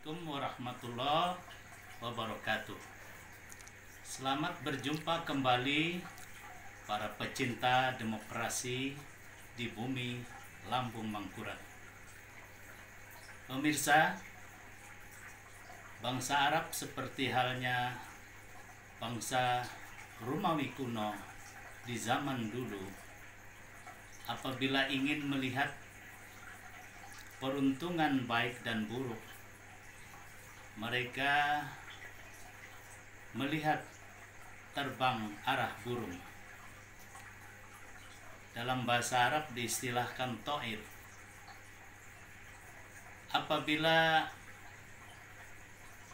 Assalamualaikum warahmatullahi wabarakatuh. Selamat berjumpa kembali para pecinta demokrasi di bumi Lambung Mangkurat. Pemirsa, bangsa Arab seperti halnya bangsa Romawi kuno di zaman dulu, apabila ingin melihat peruntungan baik dan buruk, mereka melihat terbang arah burung. Dalam bahasa Arab diistilahkan ta'ir. Apabila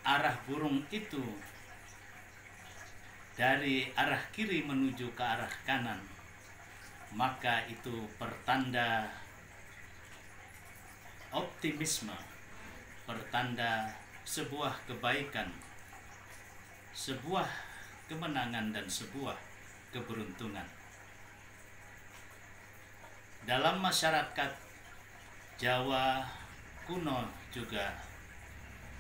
arah burung itu dari arah kiri menuju ke arah kanan, maka itu pertanda optimisme, pertanda sebuah kebaikan, sebuah kemenangan, dan sebuah keberuntungan. Dalam masyarakat Jawa kuno juga,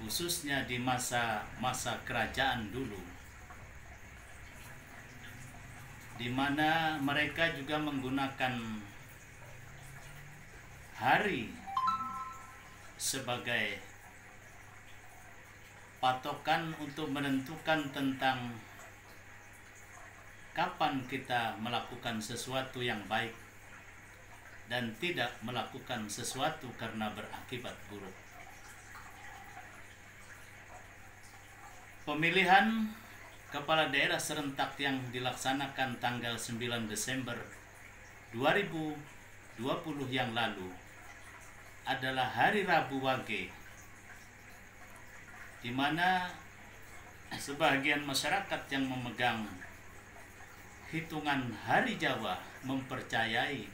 khususnya di masa-masa kerajaan dulu, di mana mereka juga menggunakan hari sebagai patokan untuk menentukan tentang kapan kita melakukan sesuatu yang baik dan tidak melakukan sesuatu karena berakibat buruk. Pemilihan kepala daerah serentak yang dilaksanakan tanggal 9 Desember 2020 yang lalu adalah hari Rabu Wage, di mana sebagian masyarakat yang memegang hitungan hari Jawa mempercayai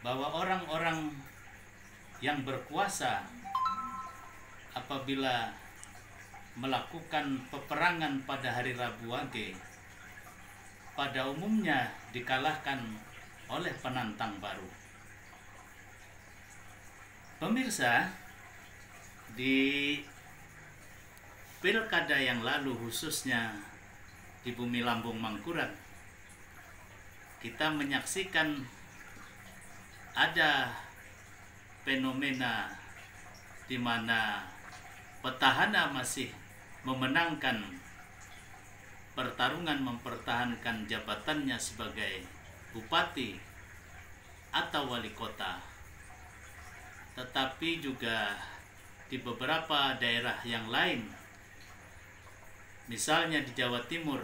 bahwa orang-orang yang berkuasa apabila melakukan peperangan pada hari Rabu Wage pada umumnya dikalahkan oleh penantang baru. Pemirsa, di pilkada yang lalu, khususnya di bumi Lambung Mangkurat, kita menyaksikan ada fenomena di mana petahana masih memenangkan pertarungan mempertahankan jabatannya sebagai bupati atau wali kota. Tetapi juga di beberapa daerah yang lain, misalnya di Jawa Timur,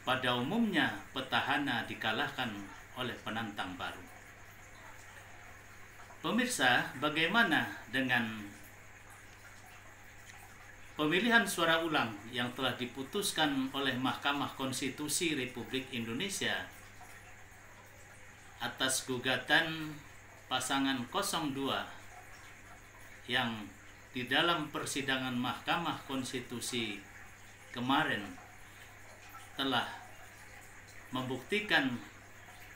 pada umumnya petahana dikalahkan oleh penantang baru. Pemirsa, bagaimana dengan pemilihan suara ulang yang telah diputuskan oleh Mahkamah Konstitusi Republik Indonesia atas gugatan pasangan 02 yang di dalam persidangan Mahkamah Konstitusi kemarin telah membuktikan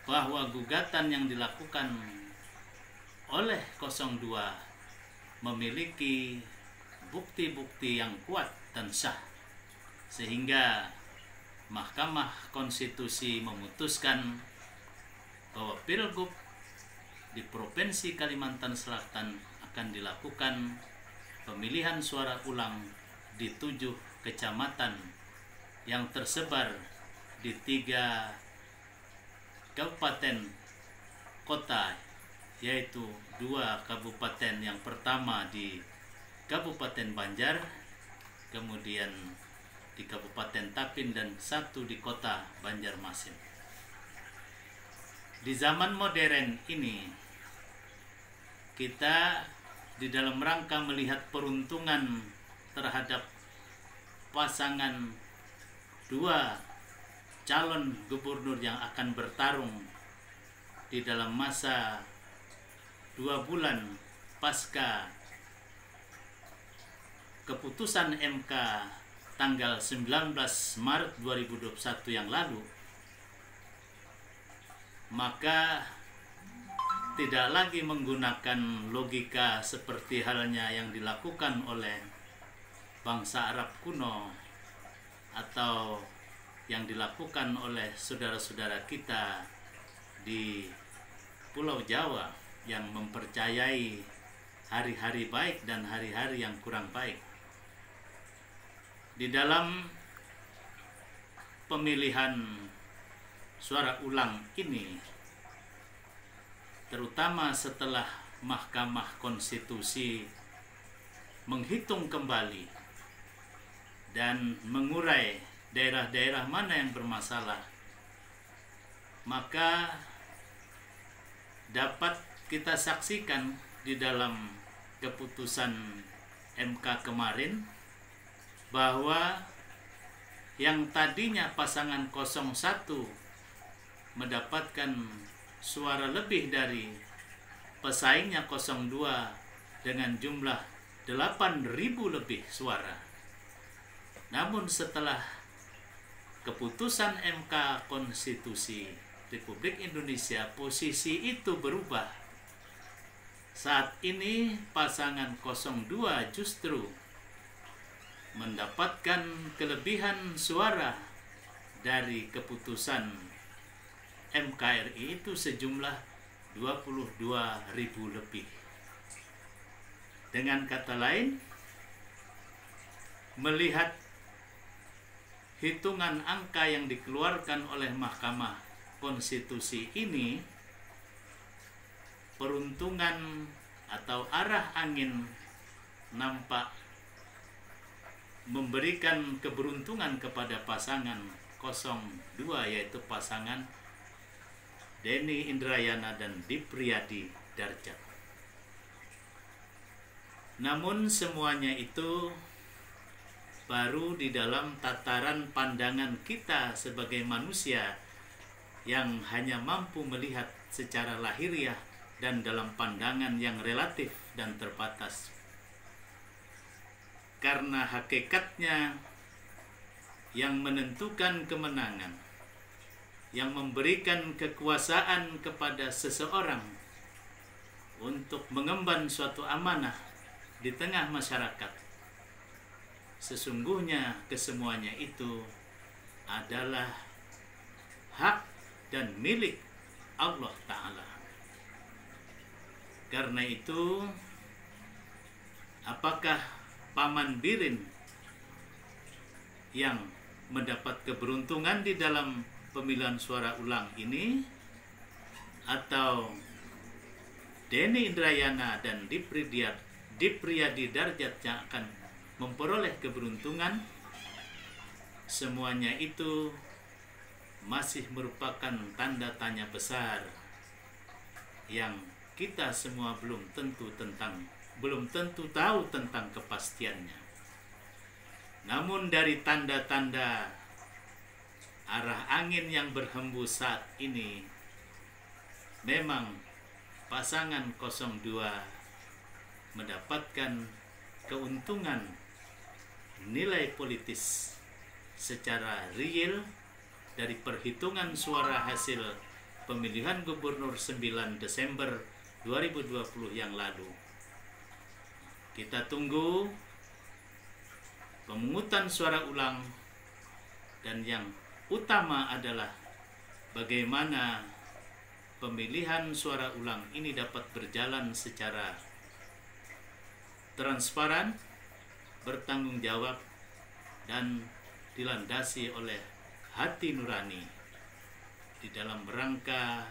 bahwa gugatan yang dilakukan oleh 02 memiliki bukti-bukti yang kuat dan sah, sehingga Mahkamah Konstitusi memutuskan bahwa Pilgub di Provinsi Kalimantan Selatan akan dilakukan pemilihan suara ulang di 7 kecamatan yang tersebar di 3 kabupaten kota, yaitu 2 kabupaten, yang pertama di Kabupaten Banjar, kemudian di Kabupaten Tapin, dan 1 di kota Banjarmasin. Di zaman modern ini, kita di dalam rangka melihat peruntungan terhadap pasangan 2 calon gubernur yang akan bertarung di dalam masa 2 bulan pasca keputusan MK tanggal 19 Maret 2021 yang lalu, maka tidak lagi menggunakan logika seperti halnya yang dilakukan oleh bangsa Arab kuno atau yang dilakukan oleh saudara-saudara kita di Pulau Jawa yang mempercayai hari-hari baik dan hari-hari yang kurang baik. Di dalam pemilihan suara ulang ini, terutama setelah Mahkamah Konstitusi menghitung kembali dan mengurai daerah-daerah mana yang bermasalah, maka dapat kita saksikan di dalam keputusan MK kemarin bahwa yang tadinya pasangan 01 mendapatkan suara lebih dari pesaingnya 02 dengan jumlah 8.000 lebih suara. Namun setelah keputusan MK Konstitusi Republik Indonesia, posisi itu berubah. Saat ini pasangan 02 justru mendapatkan kelebihan suara dari keputusan MKRI itu sejumlah 22.000 lebih. Dengan kata lain, melihat hitungan angka yang dikeluarkan oleh Mahkamah Konstitusi ini, peruntungan atau arah angin nampak memberikan keberuntungan kepada pasangan 02, yaitu pasangan Denny Indrayana dan Dipriyadi Darjat. Namun semuanya itu baru di dalam tataran pandangan kita sebagai manusia yang hanya mampu melihat secara lahiriah dan dalam pandangan yang relatif dan terbatas. Karena hakikatnya yang menentukan kemenangan, yang memberikan kekuasaan kepada seseorang untuk mengemban suatu amanah di tengah masyarakat, sesungguhnya kesemuanya itu adalah hak dan milik Allah Ta'ala. Karena itu, apakah Paman Birin yang mendapat keberuntungan di dalam pemilihan suara ulang ini, atau Denny Indrayana dan Dipriyadi Darjat yang akan memperoleh keberuntungan, semuanya itu masih merupakan tanda tanya besar yang kita semua belum tentu tahu tentang kepastiannya. Namun dari tanda-tanda arah angin yang berhembus saat ini, memang pasangan 02 mendapatkan keuntungan nilai politis secara real dari perhitungan suara hasil pemilihan gubernur 9 Desember 2020 yang lalu. Kita tunggu pemungutan suara ulang, dan yang utama adalah bagaimana pemilihan suara ulang ini dapat berjalan secara transparan, bertanggung jawab, dan dilandasi oleh hati nurani di dalam rangka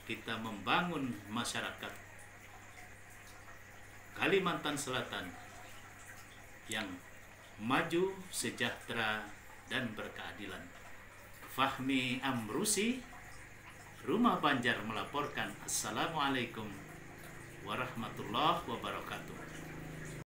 kita membangun masyarakat Kalimantan Selatan yang maju, sejahtera, dan berkeadilan. Fahmi Amrusi, Rumah Banjar melaporkan. Assalamualaikum warahmatullahi wabarakatuh.